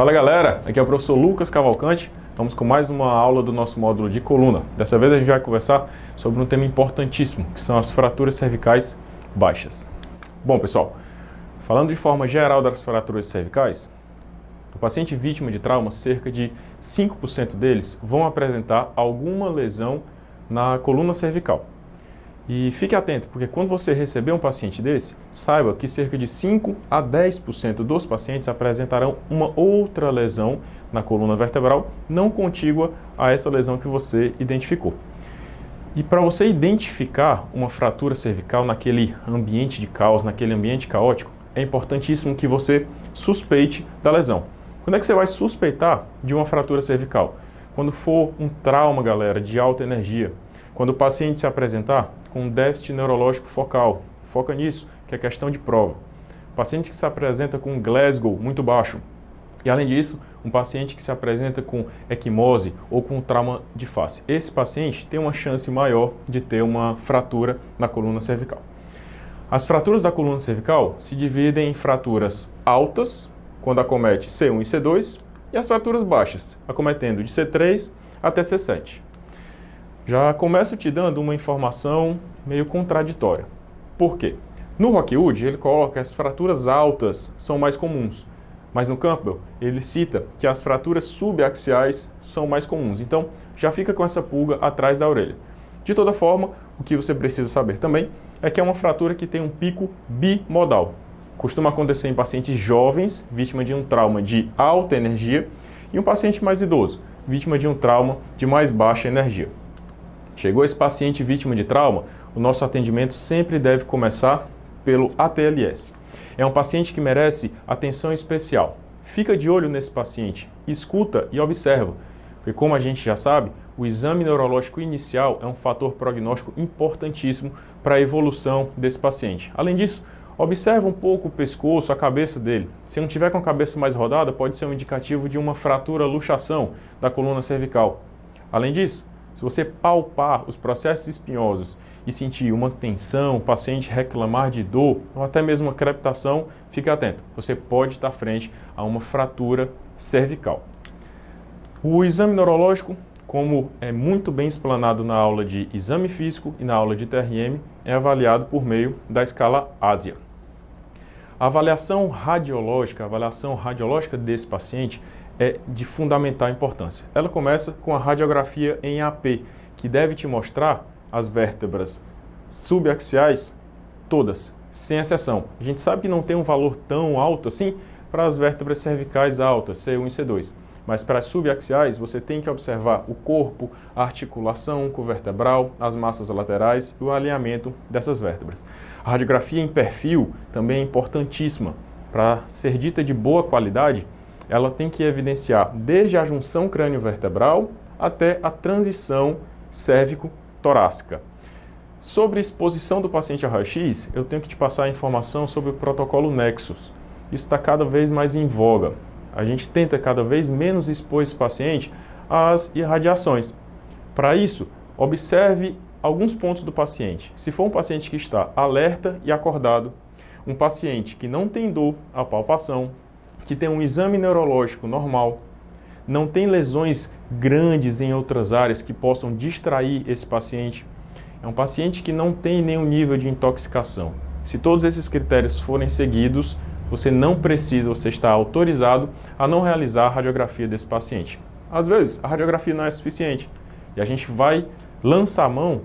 Fala galera, aqui é o professor Lucas Cavalcante, vamos com mais uma aula do nosso módulo de coluna. Dessa vez a gente vai conversar sobre um tema importantíssimo, que são as fraturas cervicais baixas. Bom pessoal, falando de forma geral das fraturas cervicais, o paciente vítima de trauma, cerca de 5% deles vão apresentar alguma lesão na coluna cervical. E fique atento, porque quando você receber um paciente desse, saiba que cerca de 5 a 10% dos pacientes apresentarão uma outra lesão na coluna vertebral não contígua a essa lesão que você identificou. E para você identificar uma fratura cervical naquele ambiente de caos, naquele ambiente caótico, é importantíssimo que você suspeite da lesão. Quando é que você vai suspeitar de uma fratura cervical? Quando for um trauma, galera, de alta energia. Quando o paciente se apresentar com um déficit neurológico focal, foca nisso, que é questão de prova. Paciente que se apresenta com um Glasgow muito baixo. E além disso, um paciente que se apresenta com equimose ou com trauma de face. Esse paciente tem uma chance maior de ter uma fratura na coluna cervical. As fraturas da coluna cervical se dividem em fraturas altas, quando acomete C1 e C2, e as fraturas baixas, acometendo de C3 até C7. Já começo te dando uma informação meio contraditória. Por quê? No Rockwood, ele coloca que as fraturas altas são mais comuns, mas no Campbell, ele cita que as fraturas subaxiais são mais comuns. Então, já fica com essa pulga atrás da orelha. De toda forma, o que você precisa saber também é que é uma fratura que tem um pico bimodal. Costuma acontecer em pacientes jovens, vítima de um trauma de alta energia, e um paciente mais idoso, vítima de um trauma de mais baixa energia. Chegou esse paciente vítima de trauma, o nosso atendimento sempre deve começar pelo ATLS. É um paciente que merece atenção especial. Fica de olho nesse paciente, escuta e observa, porque como a gente já sabe, o exame neurológico inicial é um fator prognóstico importantíssimo para a evolução desse paciente. Além disso, observa um pouco o pescoço, a cabeça dele. Se não tiver com a cabeça mais rodada, pode ser um indicativo de uma fratura luxação da coluna cervical. Além disso, se você palpar os processos espinhosos e sentir uma tensão, o paciente reclamar de dor ou até mesmo uma crepitação, fique atento. Você pode estar frente a uma fratura cervical. O exame neurológico, como é muito bem explanado na aula de exame físico e na aula de TRM, é avaliado por meio da escala ASIA. A avaliação radiológica desse paciente é de fundamental importância. Ela começa com a radiografia em AP, que deve te mostrar as vértebras subaxiais todas, sem exceção. A gente sabe que não tem um valor tão alto assim para as vértebras cervicais altas, C1 e C2. Mas para as subaxiais, você tem que observar o corpo, a articulação oncovertebral, as massas laterais e o alinhamento dessas vértebras. A radiografia em perfil também é importantíssima. Para ser dita de boa qualidade, ela tem que evidenciar desde a junção crânio-vertebral até a transição cérvico-torácica. Sobre a exposição do paciente a raio-x, eu tenho que te passar a informação sobre o protocolo Nexus. Isso está cada vez mais em voga. A gente tenta cada vez menos expor esse paciente às irradiações. Para isso, observe alguns pontos do paciente. Se for um paciente que está alerta e acordado, um paciente que não tem dor à palpação, que tem um exame neurológico normal, não tem lesões grandes em outras áreas que possam distrair esse paciente, é um paciente que não tem nenhum nível de intoxicação. Se todos esses critérios forem seguidos, você está autorizado a não realizar a radiografia desse paciente. Às vezes, a radiografia não é suficiente e a gente vai lançar a mão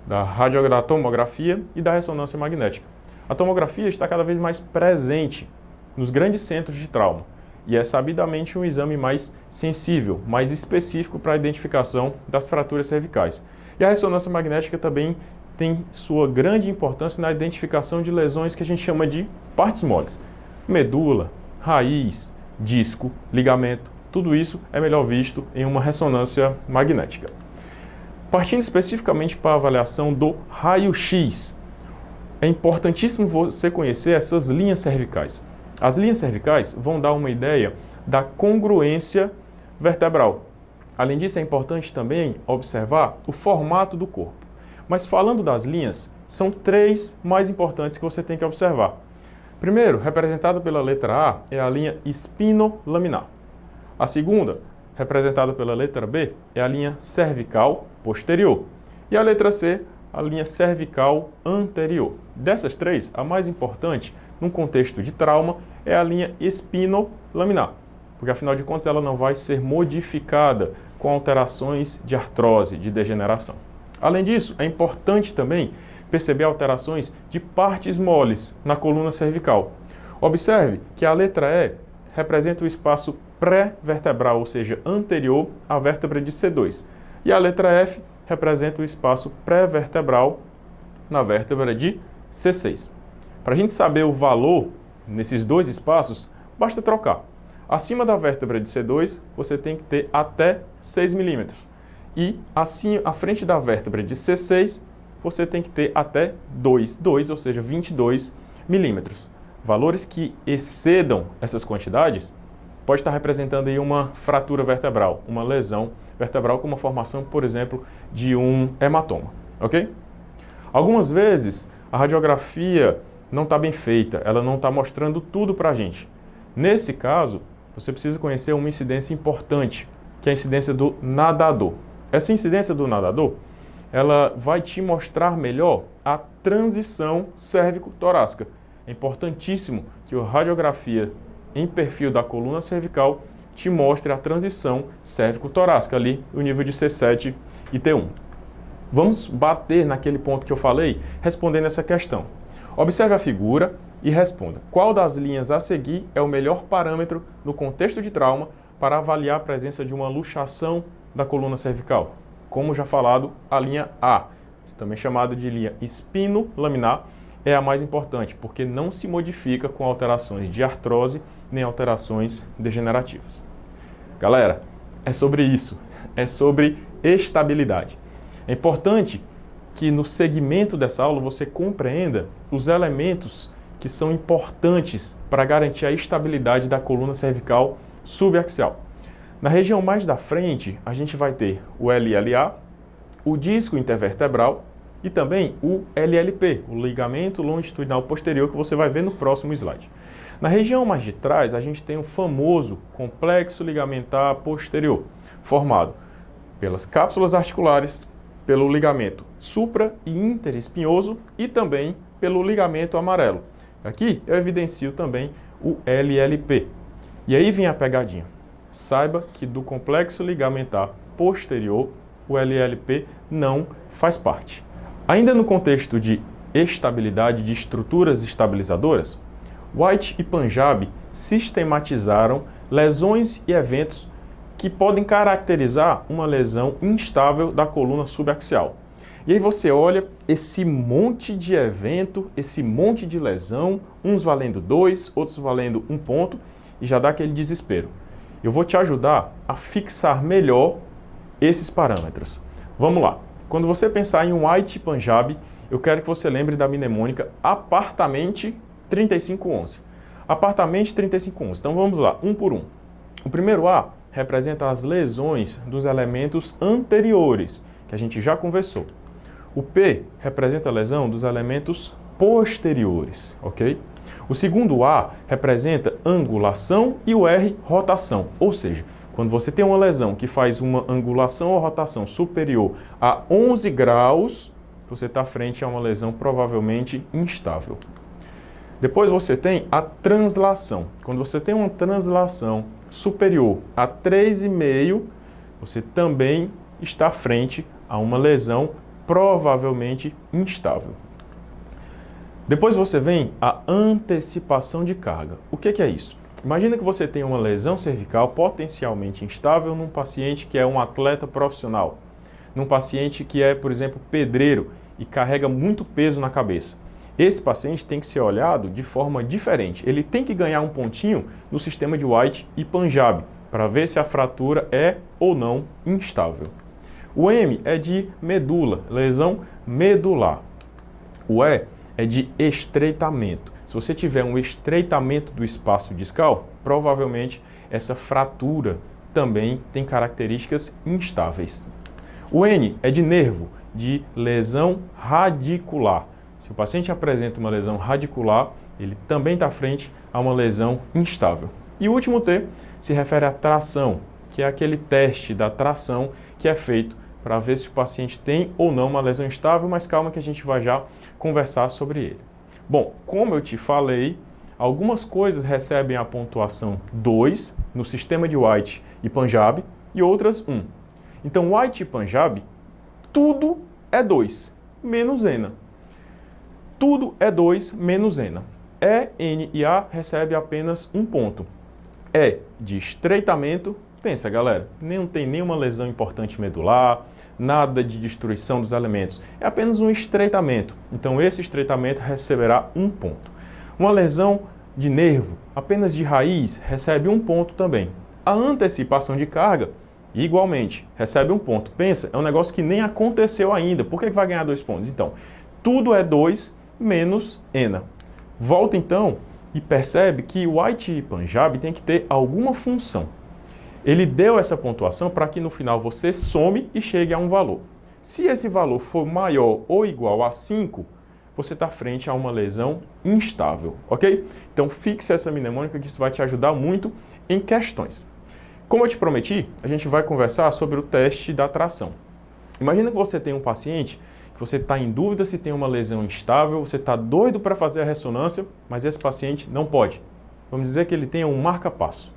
da tomografia e da ressonância magnética. A tomografia está cada vez mais presente nos grandes centros de trauma e é sabidamente um exame mais sensível, mais específico para a identificação das fraturas cervicais. E a ressonância magnética também tem sua grande importância na identificação de lesões que a gente chama de partes moles. Medula, raiz, disco, ligamento, tudo isso é melhor visto em uma ressonância magnética. Partindo especificamente para a avaliação do raio-x, é importantíssimo você conhecer essas linhas cervicais. As linhas cervicais vão dar uma ideia da congruência vertebral. Além disso, é importante também observar o formato do corpo. Mas falando das linhas, são três mais importantes que você tem que observar. Primeiro, representada pela letra A, é a linha espinolaminar. A segunda, representada pela letra B, é a linha cervical posterior. E a letra C, a linha cervical anterior. Dessas três, a mais importante, num contexto de trauma, é a linha espinolaminar, porque afinal de contas ela não vai ser modificada com alterações de artrose, de degeneração. Além disso, é importante também perceber alterações de partes moles na coluna cervical. Observe que a letra E representa o espaço pré-vertebral, ou seja, anterior à vértebra de C2. E a letra F representa o espaço pré-vertebral na vértebra de C6. Para a gente saber o valor nesses dois espaços, basta trocar. Acima da vértebra de C2, você tem que ter até 6 milímetros. E assim, à frente da vértebra de C6, você tem que ter até 2, ou seja, 22 milímetros. Valores que excedam essas quantidades pode estar representando aí uma fratura vertebral, uma lesão vertebral com uma formação, por exemplo, de um hematoma, ok? Algumas vezes a radiografia não está bem feita, ela não está mostrando tudo para a gente. Nesse caso, você precisa conhecer uma incidência importante, que é a incidência do nadador. Essa incidência do nadador, ela vai te mostrar melhor a transição cérvico-torácica. É importantíssimo que a radiografia em perfil da coluna cervical te mostre a transição cérvico-torácica, ali no nível de C7 e T1. Vamos bater naquele ponto que eu falei, respondendo essa questão. Observe a figura e responda. Qual das linhas a seguir é o melhor parâmetro no contexto de trauma para avaliar a presença de uma luxação da coluna cervical? Como já falado, a linha A, também chamada de linha espinolaminar, é a mais importante, porque não se modifica com alterações de artrose nem alterações degenerativas. Galera, é sobre isso, é sobre estabilidade. É importante que no segmento dessa aula você compreenda os elementos que são importantes para garantir a estabilidade da coluna cervical subaxial. Na região mais da frente, a gente vai ter o LLA, o disco intervertebral e também o LLP, o ligamento longitudinal posterior, que você vai ver no próximo slide. Na região mais de trás, a gente tem o famoso complexo ligamentar posterior, formado pelas cápsulas articulares, pelo ligamento supra e interespinhoso e também pelo ligamento amarelo. Aqui eu evidencio também o LLP. E aí vem a pegadinha. Saiba que do complexo ligamentar posterior, o LLP não faz parte. Ainda no contexto de estabilidade de estruturas estabilizadoras, White e Punjabi sistematizaram lesões e eventos que podem caracterizar uma lesão instável da coluna subaxial. E aí você olha esse monte de evento, esse monte de lesão, uns valendo 2, outros valendo 1 ponto, e já dá aquele desespero. Eu vou te ajudar a fixar melhor esses parâmetros. Vamos lá. Quando você pensar em um White Punjabi, eu quero que você lembre da mnemônica Apartamente 3511. Apartamente 3511. Então vamos lá, um por um. O primeiro A representa as lesões dos elementos anteriores, que a gente já conversou. O P representa a lesão dos elementos posteriores, ok? O segundo A representa angulação e o R, rotação. Ou seja, quando você tem uma lesão que faz uma angulação ou rotação superior a 11 graus, você está frente a uma lesão provavelmente instável. Depois você tem a translação. Quando você tem uma translação superior a 3,5, você também está frente a uma lesão provavelmente instável. Depois você vem a antecipação de carga. O que é isso? Imagina que você tem uma lesão cervical potencialmente instável num paciente que é um atleta profissional, num paciente que é, por exemplo, pedreiro e carrega muito peso na cabeça. Esse paciente tem que ser olhado de forma diferente. Ele tem que ganhar um pontinho no sistema de White e Punjabi para ver se a fratura é ou não instável. O M é de medula, lesão medular. O E é de estreitamento. Se você tiver um estreitamento do espaço discal, provavelmente essa fratura também tem características instáveis. O N é de nervo, de lesão radicular. Se o paciente apresenta uma lesão radicular, ele também está frente a uma lesão instável. E o último T se refere à tração, que é aquele teste da tração que é feito para ver se o paciente tem ou não uma lesão estável, mas calma que a gente vai já conversar sobre ele. Bom, como eu te falei, algumas coisas recebem a pontuação 2 no sistema de White e Punjabi e outras 1. Então, White e Punjabi, tudo é 2, menos ENA. Tudo é 2 menos ENA. E, N e A recebe apenas 1 ponto. E de estreitamento, pensa galera, não tem nenhuma lesão importante medular, nada de destruição dos elementos, é apenas um estreitamento. Então esse estreitamento receberá 1 ponto. Uma lesão de nervo, apenas de raiz, recebe 1 ponto também. A antecipação de carga, igualmente, recebe 1 ponto. Pensa, é um negócio que nem aconteceu ainda, por que vai ganhar 2 pontos? Então, tudo é 2 menos ENA. Volta então e percebe que o White e Punjabi tem que ter alguma função. Ele deu essa pontuação para que no final você some e chegue a um valor. Se esse valor for maior ou igual a 5, você está frente a uma lesão instável, ok? Então fixe essa mnemônica que isso vai te ajudar muito em questões. Como eu te prometi, a gente vai conversar sobre o teste da tração. Imagina que você tem um paciente que você está em dúvida se tem uma lesão instável, você está doido para fazer a ressonância, mas esse paciente não pode. Vamos dizer que ele tenha um marca-passo.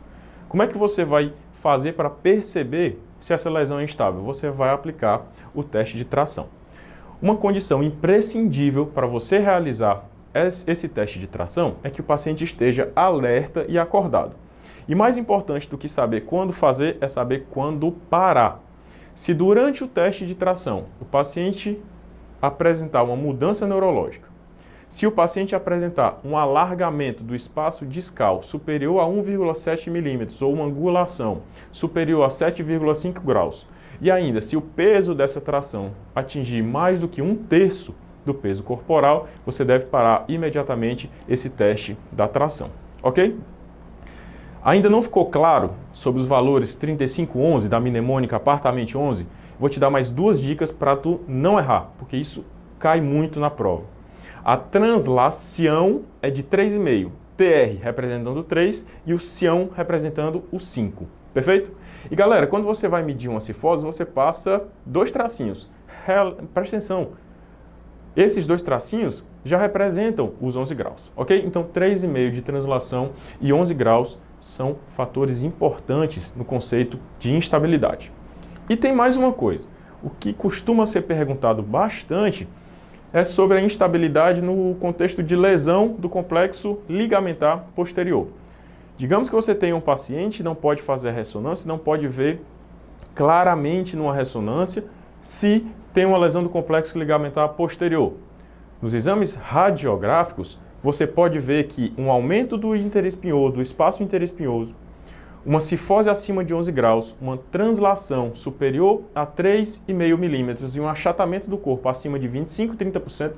Como é que você vai fazer para perceber se essa lesão é instável? Você vai aplicar o teste de tração. Uma condição imprescindível para você realizar esse teste de tração é que o paciente esteja alerta e acordado. E mais importante do que saber quando fazer é saber quando parar. Se durante o teste de tração o paciente apresentar uma mudança neurológica, se o paciente apresentar um alargamento do espaço discal superior a 1,7 milímetros ou uma angulação superior a 7,5 graus, e ainda se o peso dessa tração atingir mais do que 1/3 do peso corporal, você deve parar imediatamente esse teste da tração, ok? Ainda não ficou claro sobre os valores 3511 da mnemônica Apartament 11? Vou te dar mais 2 dicas para tu não errar, porque isso cai muito na prova. A translação é de 3,5, TR representando o 3 e o cião representando o 5, perfeito? E galera, quando você vai medir uma cifose, você passa 2 tracinhos. Presta atenção, esses 2 tracinhos já representam os 11 graus, ok? Então 3,5 de translação e 11 graus são fatores importantes no conceito de instabilidade. E tem mais uma coisa, o que costuma ser perguntado bastante é sobre a instabilidade no contexto de lesão do complexo ligamentar posterior. Digamos que você tem um paciente, não pode fazer a ressonância, não pode ver claramente numa ressonância se tem uma lesão do complexo ligamentar posterior. Nos exames radiográficos, você pode ver que um aumento do interespinhoso, do espaço interespinhoso, uma cifose acima de 11 graus, uma translação superior a 3,5 milímetros e um achatamento do corpo acima de 25 a 30%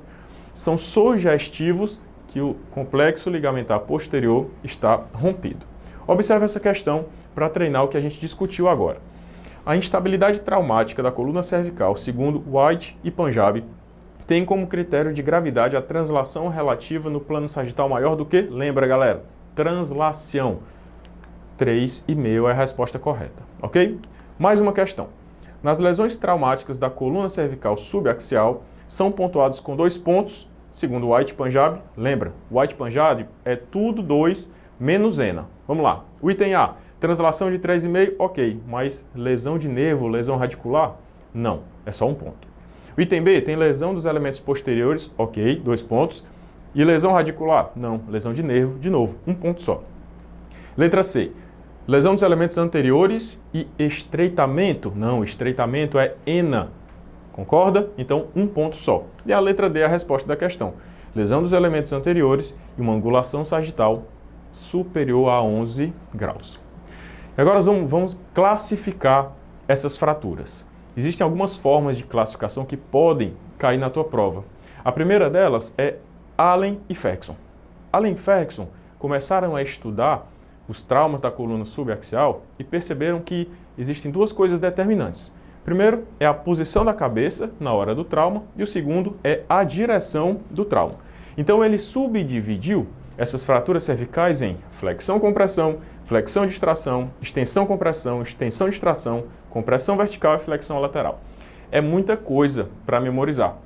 são sugestivos que o complexo ligamentar posterior está rompido. Observe essa questão para treinar o que a gente discutiu agora. A instabilidade traumática da coluna cervical, segundo White e Punjabi, tem como critério de gravidade a translação relativa no plano sagital maior do que, lembra galera, translação. 3,5 é a resposta correta, ok? Mais uma questão. Nas lesões traumáticas da coluna cervical subaxial, são pontuados com 2 pontos, segundo White e Punjabi. Lembra, White e Punjabi é tudo 2 menos ENA. Vamos lá. O item A, translação de 3,5, ok, mas lesão de nervo, lesão radicular? Não, é só 1 ponto. O item B tem lesão dos elementos posteriores, ok, 2 pontos. E lesão radicular? Não, lesão de nervo, de novo, 1 ponto só. Letra C, lesão dos elementos anteriores e estreitamento? Não, estreitamento é ENA. Concorda? Então, 1 ponto só. E a letra D é a resposta da questão. Lesão dos elementos anteriores e uma angulação sagital superior a 11 graus. E agora vamos classificar essas fraturas. Existem algumas formas de classificação que podem cair na tua prova. A primeira delas é Allen e Ferguson. Allen e Ferguson começaram a estudar os traumas da coluna subaxial e perceberam que existem 2 coisas determinantes. Primeiro é a posição da cabeça na hora do trauma e o segundo é a direção do trauma. Então ele subdividiu essas fraturas cervicais em flexão-compressão, flexão-distração, extensão-compressão, extensão-distração, compressão vertical e flexão lateral. É muita coisa para memorizar.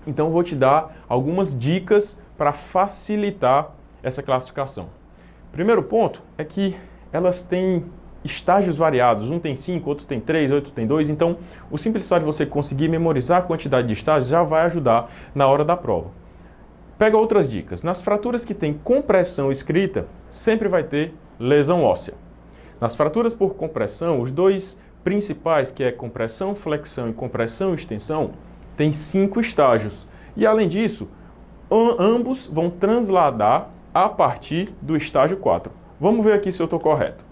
Então, eu vou te dar algumas dicas para facilitar essa classificação. Primeiro ponto é que elas têm estágios variados. Um tem 5, outro tem 3, outro tem 2. Então, o simples fato de você conseguir memorizar a quantidade de estágios já vai ajudar na hora da prova. Pega outras dicas. Nas fraturas que tem compressão escrita, sempre vai ter lesão óssea. Nas fraturas por compressão, os dois principais, que é compressão, flexão e compressão e extensão, tem 5 estágios. E além disso, ambos vão transladar a partir do estágio 4. Vamos ver aqui se eu estou correto.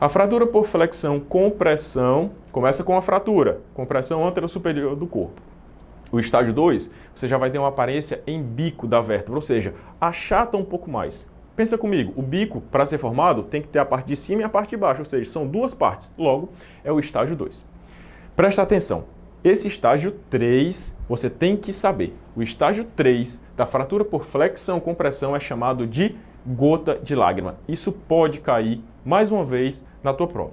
A fratura por flexão compressão começa com a fratura, compressão antero-superior do corpo. O estágio 2, você já vai ter uma aparência em bico da vértebra, ou seja, achata um pouco mais. Pensa comigo, o bico, para ser formado, tem que ter a parte de cima e a parte de baixo, ou seja, são 2 partes. Logo, é o estágio 2. Presta atenção, esse estágio 3 você tem que saber. O estágio 3 da fratura por flexão compressão é chamado de gota de lágrima. Isso pode cair, mais uma vez, na tua prova.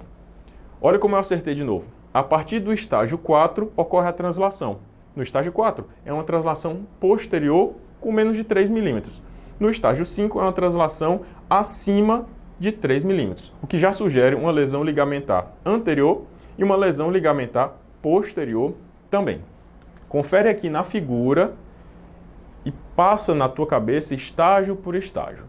Olha como eu acertei de novo. A partir do estágio 4 ocorre a translação. No estágio 4 é uma translação posterior com menos de 3 milímetros. No estágio 5 é uma translação acima de 3 milímetros, o que já sugere uma lesão ligamentar anterior e uma lesão ligamentar posterior também. Confere aqui na figura e passa na tua cabeça estágio por estágio.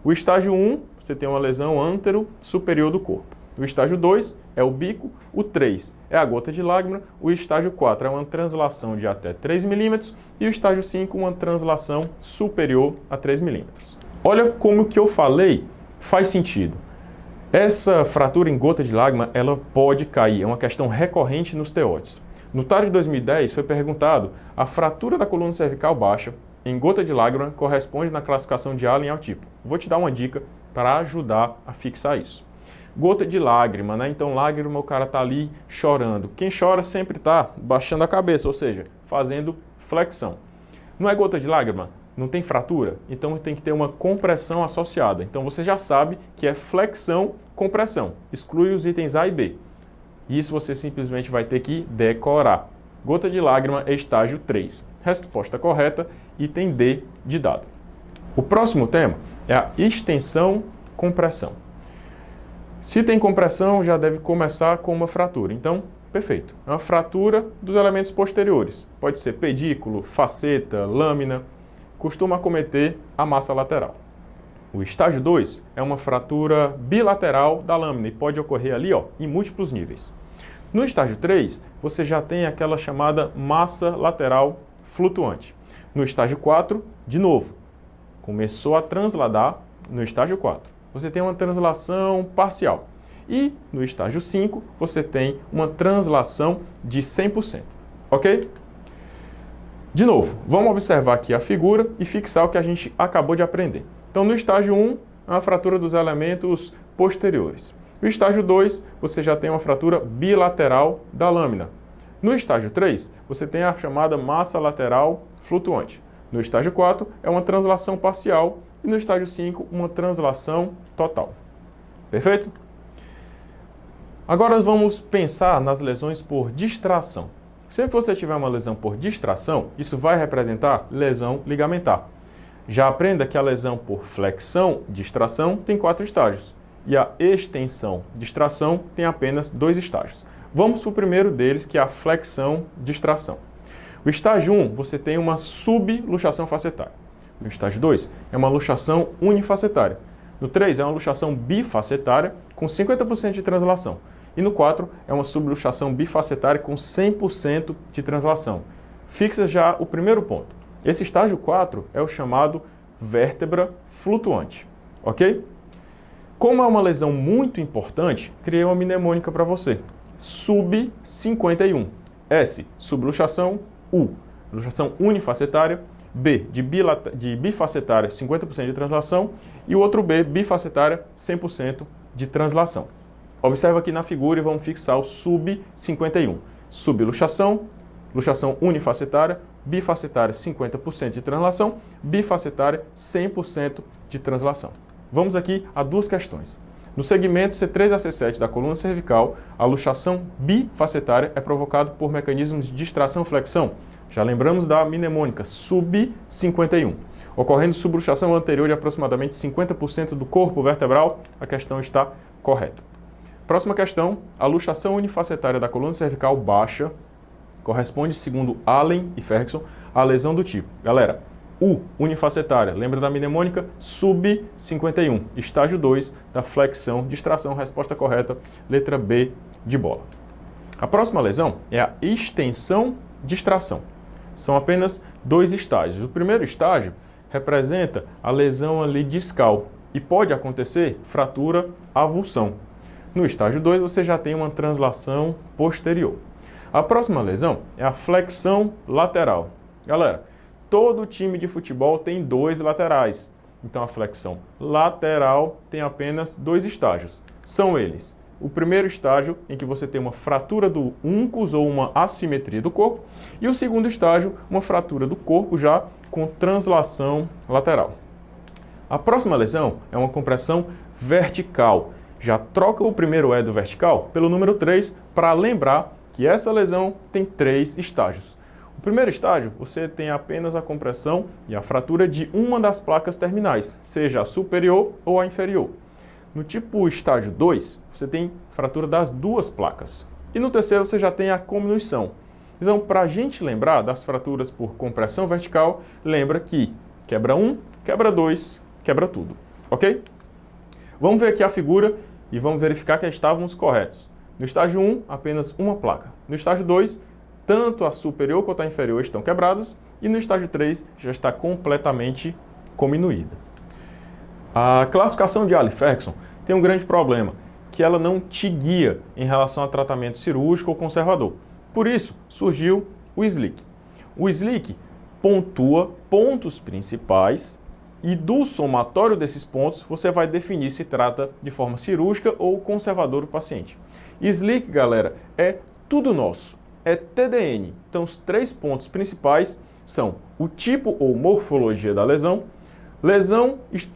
O estágio 1, você tem uma lesão antero-superior do corpo. O estágio 2 é o bico, o 3 é a gota de lágrima, o estágio 4 é uma translação de até 3 milímetros e o estágio 5 uma translação superior a 3 milímetros. Olha como o que eu falei faz sentido. Essa fratura em gota de lágrima, ela pode cair, é uma questão recorrente nos TOTs. No TAR de 2010 foi perguntado, a fratura da coluna cervical baixa em gota de lágrima corresponde na classificação de Allen ao tipo. Vou te dar uma dica para ajudar a fixar isso. Gota de lágrima, né? Então, lágrima, o cara tá ali chorando. Quem chora sempre tá baixando a cabeça, ou seja, fazendo flexão. Não é gota de lágrima? Não tem fratura? Então, tem que ter uma compressão associada. Então, você já sabe que é flexão, compressão. Exclui os itens A e B. Isso você simplesmente vai ter que decorar. Gota de lágrima é estágio 3. Resposta correta, item D de dado. O próximo tema é a extensão, compressão. Se tem compressão, já deve começar com uma fratura. Então, perfeito. É uma fratura dos elementos posteriores. Pode ser pedículo, faceta, lâmina. Costuma acometer a massa lateral. O estágio 2 é uma fratura bilateral da lâmina e pode ocorrer ali, em múltiplos níveis. No estágio 3, você já tem aquela chamada massa lateral flutuante. No estágio 4, de novo, começou a transladar no estágio 4. Você tem uma translação parcial. E no estágio 5, você tem uma translação de 100%. Ok? De novo, vamos observar aqui a figura e fixar o que a gente acabou de aprender. Então, no estágio 1, é uma fratura dos elementos posteriores. No estágio 2, você já tem uma fratura bilateral da lâmina. No estágio 3, você tem a chamada massa lateral flutuante. No estágio 4, é uma translação parcial. E no estágio 5, uma translação total. Perfeito? Agora vamos pensar nas lesões por distração. Sempre que você tiver uma lesão por distração, isso vai representar lesão ligamentar. Já aprenda que a lesão por flexão, distração, tem 4 estágios. E a extensão, distração, tem apenas 2 estágios. Vamos para o primeiro deles, que é a flexão, distração. O estágio 1, você tem uma subluxação facetária. No estágio 2, é uma luxação unifacetária. No 3, é uma luxação bifacetária com 50% de translação. E no 4, é uma subluxação bifacetária com 100% de translação. Fixa já o primeiro ponto. Esse estágio 4 é o chamado vértebra flutuante. Ok? Como é uma lesão muito importante, criei uma mnemônica para você. Sub 51. S, subluxação. U, luxação unifacetária. B, de bifacetária, 50% de translação, e o outro B, bifacetária, 100% de translação. Observa aqui na figura e vamos fixar o sub 51. Subluxação, luxação unifacetária, bifacetária 50% de translação, bifacetária 100% de translação. Vamos aqui a duas questões. No segmento C3 a C7 da coluna cervical, a luxação bifacetária é provocada por mecanismos de distração-flexão. Já lembramos da mnemônica, sub 51. Ocorrendo subluxação anterior de aproximadamente 50% do corpo vertebral, a questão está correta. Próxima questão, a luxação unifacetária da coluna cervical baixa corresponde, segundo Allen e Ferguson, à lesão do tipo. Galera, unifacetária, lembra da mnemônica? Sub 51, estágio 2 da flexão, distração, resposta correta, letra B de bola. A próxima lesão é a extensão distração. São apenas dois estágios. O primeiro estágio representa a lesão ali discal e pode acontecer fratura avulsão. No estágio 2 você já tem uma translação posterior. A próxima lesão é a flexão lateral. Galera, todo time de futebol tem dois laterais. Então a flexão lateral tem apenas dois estágios. São eles: o primeiro estágio, em que você tem uma fratura do uncus ou uma assimetria do corpo, e o segundo estágio, uma fratura do corpo já com translação lateral. A próxima lesão é uma compressão vertical. Já troca o primeiro E do vertical pelo número 3 para lembrar que essa lesão tem 3 estágios. O primeiro estágio, você tem apenas a compressão e a fratura de uma das placas terminais, seja a superior ou a inferior. No tipo estágio 2, você tem fratura das duas placas. E no terceiro, você já tem a cominuição. Então, para a gente lembrar das fraturas por compressão vertical, lembra que quebra 1, quebra 2, quebra tudo. Ok? Vamos ver aqui a figura e vamos verificar que estávamos corretos. No estágio 1, apenas uma placa. No estágio 2, tanto a superior quanto a inferior estão quebradas. E no estágio 3, já está completamente cominuída. A classificação de Allen e Ferguson tem um grande problema, que ela não te guia em relação a tratamento cirúrgico ou conservador. Por isso, surgiu o SLIC. O SLIC pontua pontos principais e do somatório desses pontos você vai definir se trata de forma cirúrgica ou conservadora o paciente. SLIC, galera, é tudo nosso, é TDN. Então, os 3 pontos principais são o tipo ou morfologia da lesão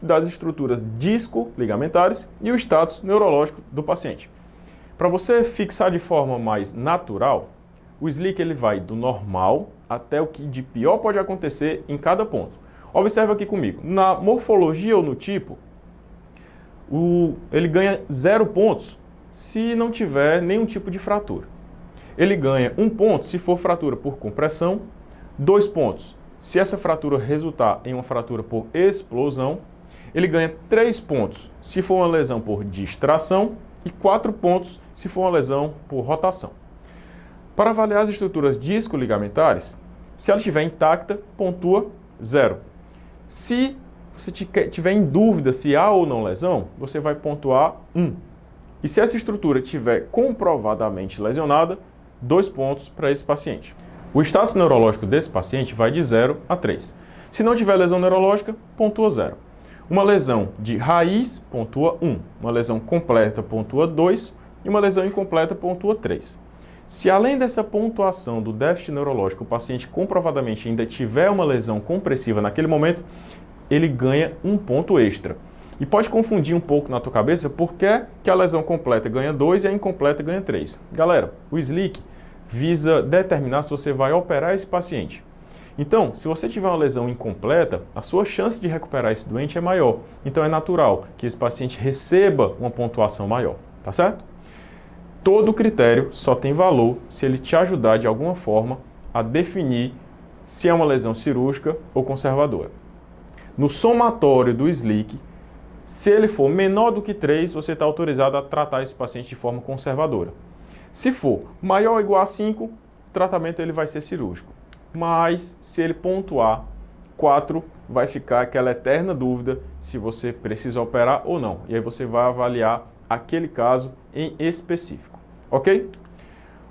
das estruturas disco-ligamentares e o status neurológico do paciente. Para você fixar de forma mais natural, o SLIC ele vai do normal até o que de pior pode acontecer em cada ponto. Observe aqui comigo, na morfologia ou no tipo, ele ganha 0 pontos se não tiver nenhum tipo de fratura. Ele ganha 1 ponto se for fratura por compressão, 2 pontos se essa fratura resultar em uma fratura por explosão, ele ganha 3 pontos se for uma lesão por distração e 4 pontos se for uma lesão por rotação. Para avaliar as estruturas disco-ligamentares, se ela estiver intacta, pontua 0. Se você tiver em dúvida se há ou não lesão, você vai pontuar 1. E se essa estrutura estiver comprovadamente lesionada, 2 pontos para esse paciente. O status neurológico desse paciente vai de 0 a 3. Se não tiver lesão neurológica, pontua 0. Uma lesão de raiz, pontua 1. Uma lesão completa, pontua 2. E uma lesão incompleta, pontua 3. Se além dessa pontuação do déficit neurológico, o paciente comprovadamente ainda tiver uma lesão compressiva naquele momento, ele ganha 1 ponto extra. E pode confundir um pouco na tua cabeça por que a lesão completa ganha 2 e a incompleta ganha 3. Galera, o SLIC visa determinar se você vai operar esse paciente. Então, se você tiver uma lesão incompleta, a sua chance de recuperar esse doente é maior. Então é natural que esse paciente receba uma pontuação maior, tá certo? Todo critério só tem valor se ele te ajudar de alguma forma a definir se é uma lesão cirúrgica ou conservadora. No somatório do SLIC, se ele for menor do que 3, você está autorizado a tratar esse paciente de forma conservadora. Se for maior ou igual a 5, o tratamento ele vai ser cirúrgico. Mas se ele pontuar 4, vai ficar aquela eterna dúvida se você precisa operar ou não. E aí você vai avaliar aquele caso em específico, ok?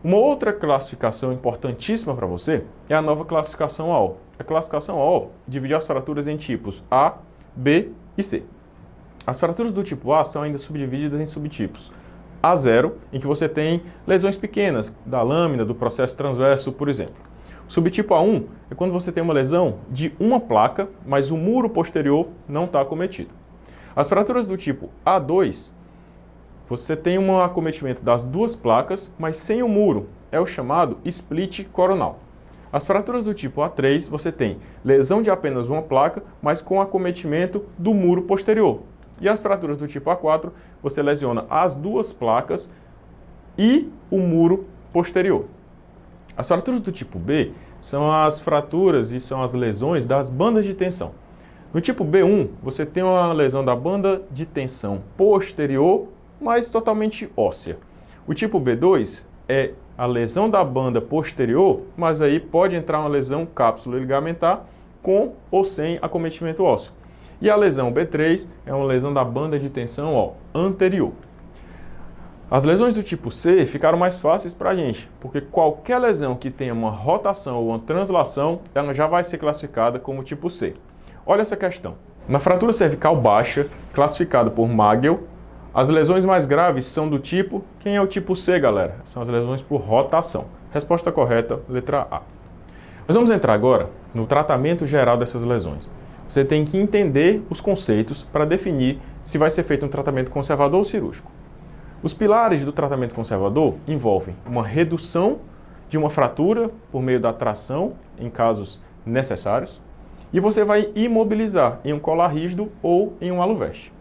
Uma outra classificação importantíssima para você é a nova classificação AO. A classificação AO divide as fraturas em tipos A, B e C. As fraturas do tipo A são ainda subdivididas em subtipos. A0, em que você tem lesões pequenas da lâmina, do processo transverso, por exemplo. O subtipo A1 é quando você tem uma lesão de uma placa, mas o muro posterior não está acometido. As fraturas do tipo A2, você tem um acometimento das duas placas, mas sem o muro. É o chamado split coronal. As fraturas do tipo A3, você tem lesão de apenas uma placa, mas com acometimento do muro posterior. E as fraturas do tipo A4, você lesiona as duas placas e o muro posterior. As fraturas do tipo B são as fraturas e são as lesões das bandas de tensão. No tipo B1, você tem uma lesão da banda de tensão posterior, mas totalmente óssea. O tipo B2 é a lesão da banda posterior, mas aí pode entrar uma lesão cápsula ligamentar com ou sem acometimento ósseo. E a lesão B3 é uma lesão da banda de tensão anterior. As lesões do tipo C ficaram mais fáceis para a gente, porque qualquer lesão que tenha uma rotação ou uma translação, ela já vai ser classificada como tipo C. Olha essa questão. Na fratura cervical baixa, classificada por Magel, as lesões mais graves são do tipo... Quem é o tipo C, galera? São as lesões por rotação. Resposta correta, letra A. Mas vamos entrar agora no tratamento geral dessas lesões. Você tem que entender os conceitos para definir se vai ser feito um tratamento conservador ou cirúrgico. Os pilares do tratamento conservador envolvem uma redução de uma fratura por meio da tração, em casos necessários, e você vai imobilizar em um colar rígido ou em um aluveste.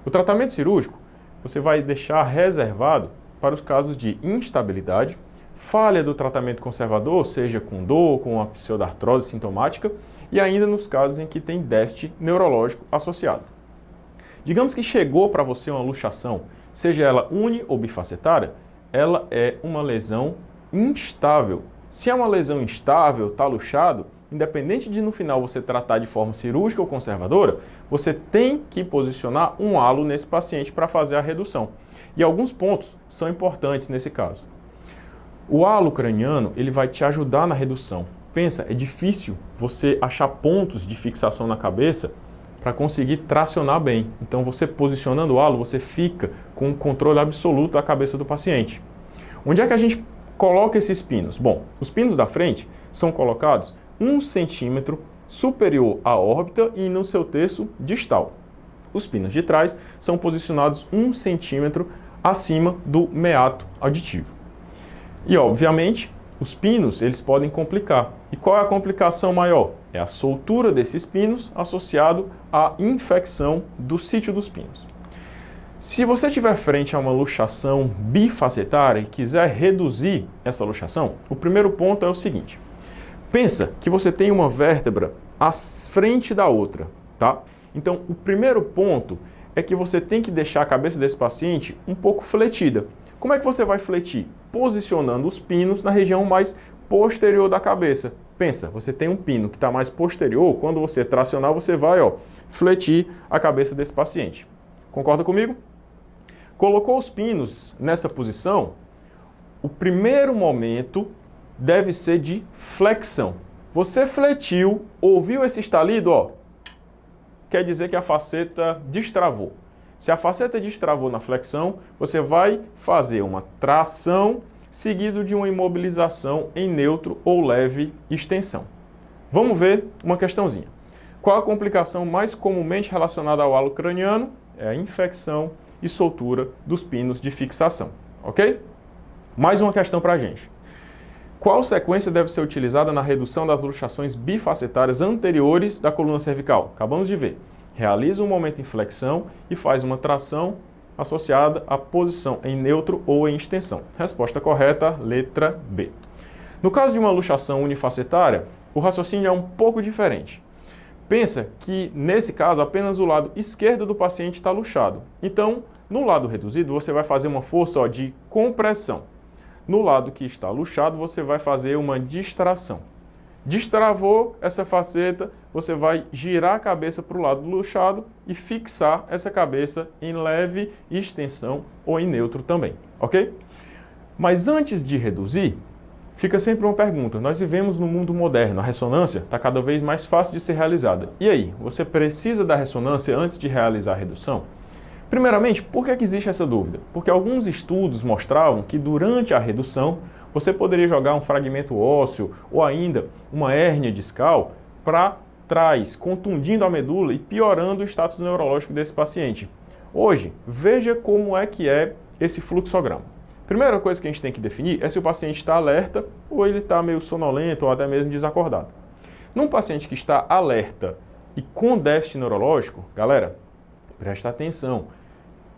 O tratamento cirúrgico você vai deixar reservado para os casos de instabilidade, falha do tratamento conservador, seja com dor, com uma pseudartrose sintomática, e ainda nos casos em que tem déficit neurológico associado. Digamos que chegou para você uma luxação, seja ela uni ou bifacetária, ela é uma lesão instável. Se é uma lesão instável, está luxado, independente de no final você tratar de forma cirúrgica ou conservadora, você tem que posicionar um halo nesse paciente para fazer a redução. E alguns pontos são importantes nesse caso. O halo craniano, ele vai te ajudar na redução. Pensa, é difícil você achar pontos de fixação na cabeça para conseguir tracionar bem. Então, você posicionando o halo, você fica com um controle absoluto da cabeça do paciente. Onde é que a gente coloca esses pinos? Bom, os pinos da frente são colocados 1 centímetro superior à órbita e no seu terço distal. Os pinos de trás são posicionados 1 centímetro acima do meato auditivo. E, obviamente, os pinos eles podem complicar. E qual é a complicação maior? É a soltura desses pinos associado à infecção do sítio dos pinos. Se você estiver frente a uma luxação bifacetária e quiser reduzir essa luxação, o primeiro ponto é o seguinte. Pensa que você tem uma vértebra à frente da outra, tá? Então, o primeiro ponto é que você tem que deixar a cabeça desse paciente um pouco fletida. Como é que você vai fletir? Posicionando os pinos na região mais posterior da cabeça. Pensa, você tem um pino que está mais posterior, quando você tracionar, você vai fletir a cabeça desse paciente. Concorda comigo? Colocou os pinos nessa posição, o primeiro momento deve ser de flexão. Você fletiu, ouviu esse estalido, quer dizer que a faceta destravou. Se a faceta destravou na flexão, você vai fazer uma tração seguido de uma imobilização em neutro ou leve extensão. Vamos ver uma questãozinha. Qual a complicação mais comumente relacionada ao halo craniano? É a infecção e soltura dos pinos de fixação, ok? Mais uma questão para a gente. Qual sequência deve ser utilizada na redução das luxações bifacetárias anteriores da coluna cervical? Acabamos de ver. Realiza um momento em flexão e faz uma tração associada à posição em neutro ou em extensão. Resposta correta, letra B. No caso de uma luxação unifacetária, o raciocínio é um pouco diferente. Pensa que, nesse caso, apenas o lado esquerdo do paciente está luxado. Então, no lado reduzido, você vai fazer uma força de compressão. No lado que está luxado, você vai fazer uma distração. Destravou essa faceta, você vai girar a cabeça para o lado luxado e fixar essa cabeça em leve extensão ou em neutro também, ok? Mas antes de reduzir, fica sempre uma pergunta. Nós vivemos no mundo moderno, a ressonância está cada vez mais fácil de ser realizada. E aí, você precisa da ressonância antes de realizar a redução? Primeiramente, por que existe essa dúvida? Porque alguns estudos mostravam que durante a redução, você poderia jogar um fragmento ósseo ou ainda uma hérnia discal para trás, contundindo a medula e piorando o status neurológico desse paciente. Hoje, veja como é que é esse fluxograma. Primeira coisa que a gente tem que definir é se o paciente está alerta ou ele está meio sonolento ou até mesmo desacordado. Num paciente que está alerta e com déficit neurológico, galera, presta atenção,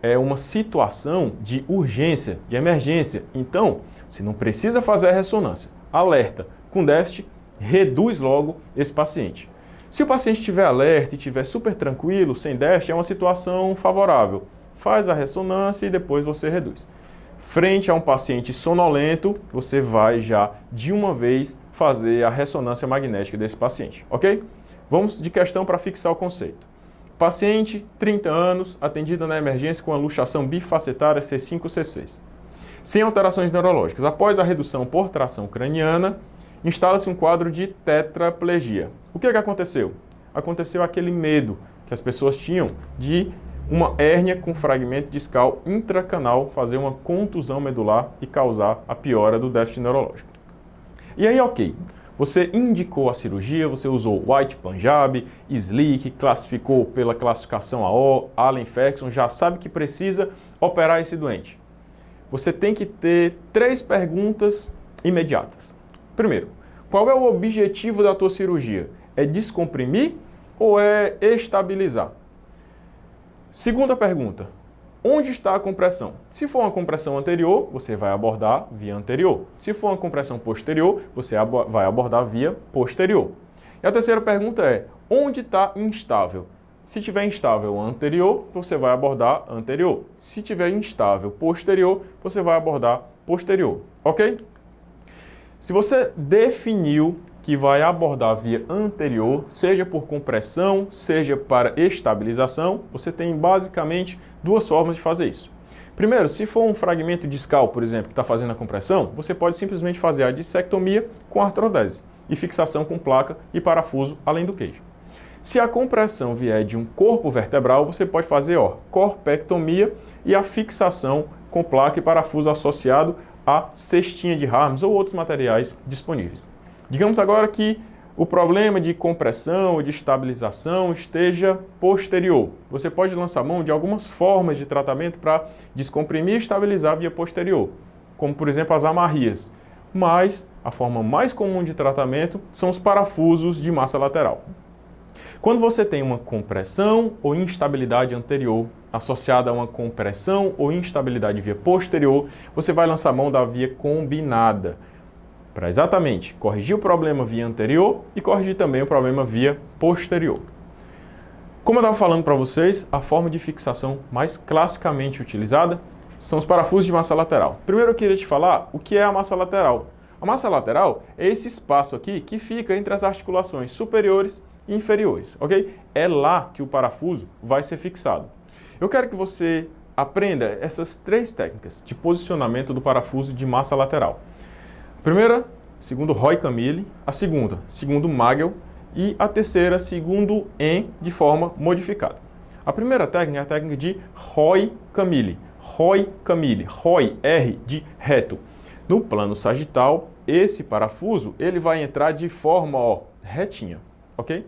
é uma situação de urgência, de emergência. Então, você não precisa fazer a ressonância. Alerta com déficit, reduz logo esse paciente. Se o paciente estiver alerta e estiver super tranquilo, sem déficit, é uma situação favorável. Faz a ressonância e depois você reduz. Frente a um paciente sonolento, você vai já de uma vez fazer a ressonância magnética desse paciente, ok? Vamos de questão para fixar o conceito. Paciente, 30 anos, atendida na emergência com a luxação bifacetária C5-C6. Sem alterações neurológicas. Após a redução por tração craniana, instala-se um quadro de tetraplegia. O que aconteceu? Aconteceu aquele medo que as pessoas tinham de uma hérnia com fragmento discal intracanal fazer uma contusão medular e causar a piora do déficit neurológico. E aí, ok, você indicou a cirurgia, você usou White Punjab, Slick, classificou pela classificação AO, Allen-Ferguson, já sabe que precisa operar esse doente. Você tem que ter 3 perguntas imediatas. Primeiro, qual é o objetivo da tua cirurgia? É descomprimir ou é estabilizar? Segunda pergunta, onde está a compressão? Se for uma compressão anterior, você vai abordar via anterior. Se for uma compressão posterior, você vai abordar via posterior. E a terceira pergunta é, onde está instável? Se tiver instável anterior, você vai abordar anterior. Se tiver instável posterior, você vai abordar posterior, ok? Se você definiu que vai abordar via anterior, seja por compressão, seja para estabilização, você tem basicamente 2 formas de fazer isso. Primeiro, se for um fragmento discal, por exemplo, que está fazendo a compressão, você pode simplesmente fazer a dissectomia com artrodese e fixação com placa e parafuso além do queijo. Se a compressão vier de um corpo vertebral, você pode fazer corpectomia e a fixação com placa e parafuso associado à cestinha de Harms ou outros materiais disponíveis. Digamos agora que o problema de compressão ou de estabilização esteja posterior. Você pode lançar mão de algumas formas de tratamento para descomprimir e estabilizar via posterior, como por exemplo as amarrias. Mas a forma mais comum de tratamento são os parafusos de massa lateral. Quando você tem uma compressão ou instabilidade anterior associada a uma compressão ou instabilidade via posterior, você vai lançar mão da via combinada, para exatamente corrigir o problema via anterior e corrigir também o problema via posterior. Como eu estava falando para vocês, a forma de fixação mais classicamente utilizada são os parafusos de massa lateral. Primeiro eu queria te falar o que é a massa lateral. A massa lateral é esse espaço aqui que fica entre as articulações superiores e inferiores, ok? É lá que o parafuso vai ser fixado. Eu quero que você aprenda essas 3 técnicas de posicionamento do parafuso de massa lateral. A primeira, segundo Roy Camille, a segunda, segundo Magel, e a terceira, segundo En, de forma modificada. A primeira técnica é a técnica de Roy Camille. Roy Camille, Roy, R de reto. No plano sagital, esse parafuso ele vai entrar de forma retinha, ok?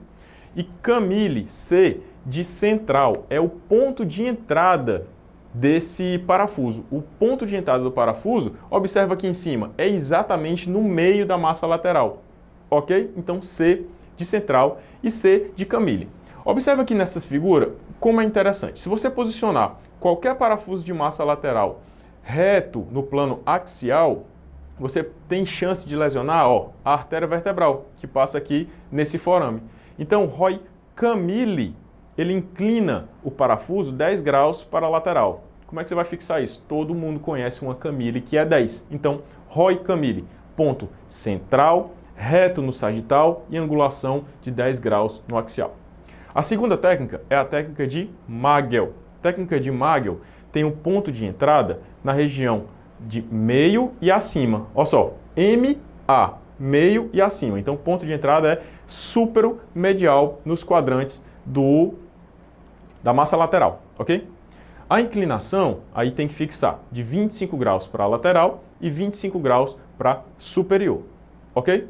E Camille, C de central, é o ponto de entrada desse parafuso. O ponto de entrada do parafuso, observa aqui em cima, é exatamente no meio da massa lateral, ok? Então C de central e C de Camille. Observa aqui nessa figura como é interessante. Se você posicionar qualquer parafuso de massa lateral reto no plano axial, você tem chance de lesionar a artéria vertebral, que passa aqui nesse forame. Então, Roy Camille, ele inclina o parafuso 10 graus para a lateral. Como é que você vai fixar isso? Todo mundo conhece uma Camille que é 10. Então, Roy Camille, ponto central, reto no sagital e angulação de 10 graus no axial. A segunda técnica é a técnica de Magel. A técnica de Magel tem um ponto de entrada na região de meio e acima. Olha só, MA, meio e acima. Então, o ponto de entrada é superomedial nos quadrantes da massa lateral, ok? A inclinação, aí tem que fixar de 25 graus para a lateral e 25 graus para superior, ok?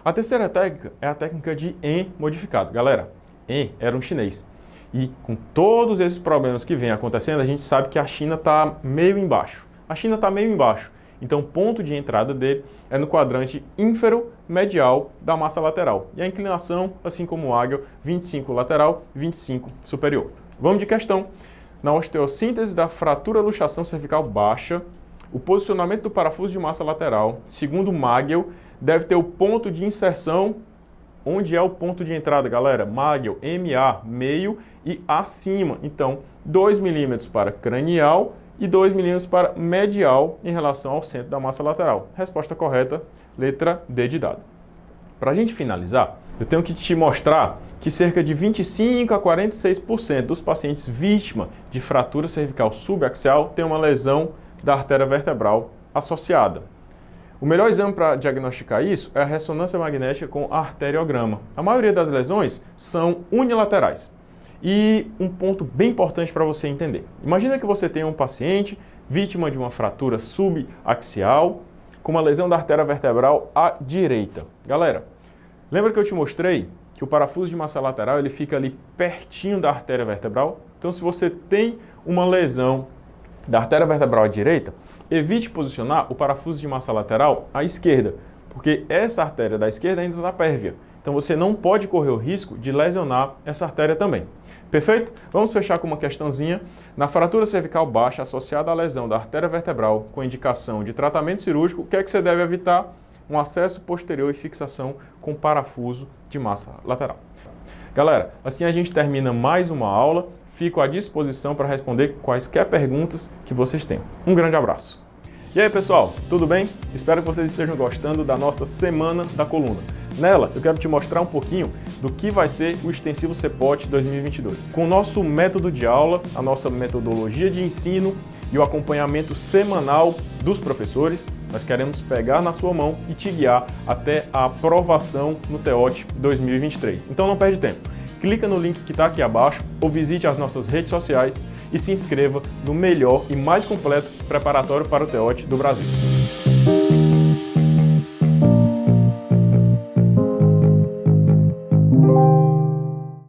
A terceira técnica é a técnica de En modificado. Galera, En era um chinês. E com todos esses problemas que vêm acontecendo, a gente sabe que a China está meio embaixo. A China está meio embaixo. Então, o ponto de entrada dele é no quadrante ínfero-medial da massa lateral. E a inclinação, assim como o águia, 25 lateral, 25 superior. Vamos de questão. Na osteossíntese da fratura luxação cervical baixa, o posicionamento do parafuso de massa lateral, segundo Magel, deve ter o ponto de inserção. Onde é o ponto de entrada, galera? Magel, MA, meio e acima. Então, 2 milímetros para cranial e 2 milímetros para medial em relação ao centro da massa lateral. Resposta correta, letra D de dado. Para a gente finalizar, eu tenho que te mostrar que cerca de 25 a 46% dos pacientes vítimas de fratura cervical subaxial têm uma lesão da artéria vertebral associada. O melhor exame para diagnosticar isso é a ressonância magnética com arteriograma. A maioria das lesões são unilaterais. E um ponto bem importante para você entender. Imagina que você tem um paciente vítima de uma fratura subaxial com uma lesão da artéria vertebral à direita. Galera, lembra que eu te mostrei que o parafuso de massa lateral ele fica ali pertinho da artéria vertebral? Então, se você tem uma lesão da artéria vertebral à direita, evite posicionar o parafuso de massa lateral à esquerda, porque essa artéria da esquerda ainda está pérvia. Então você não pode correr o risco de lesionar essa artéria também. Perfeito? Vamos fechar com uma questãozinha. Na fratura cervical baixa associada à lesão da artéria vertebral com indicação de tratamento cirúrgico, o que é que você deve evitar? Um acesso posterior e fixação com parafuso de massa lateral. Galera, assim a gente termina mais uma aula. Fico à disposição para responder quaisquer perguntas que vocês tenham. Um grande abraço. E aí, pessoal, tudo bem? Espero que vocês estejam gostando da nossa Semana da Coluna. Nela, eu quero te mostrar um pouquinho do que vai ser o Extensivo CEPOT 2022. Com o nosso método de aula, a nossa metodologia de ensino e o acompanhamento semanal dos professores, nós queremos pegar na sua mão e te guiar até a aprovação no TEOT 2023. Então não perde tempo. Clica no link que está aqui abaixo ou visite as nossas redes sociais e se inscreva no melhor e mais completo preparatório para o TEOT do Brasil.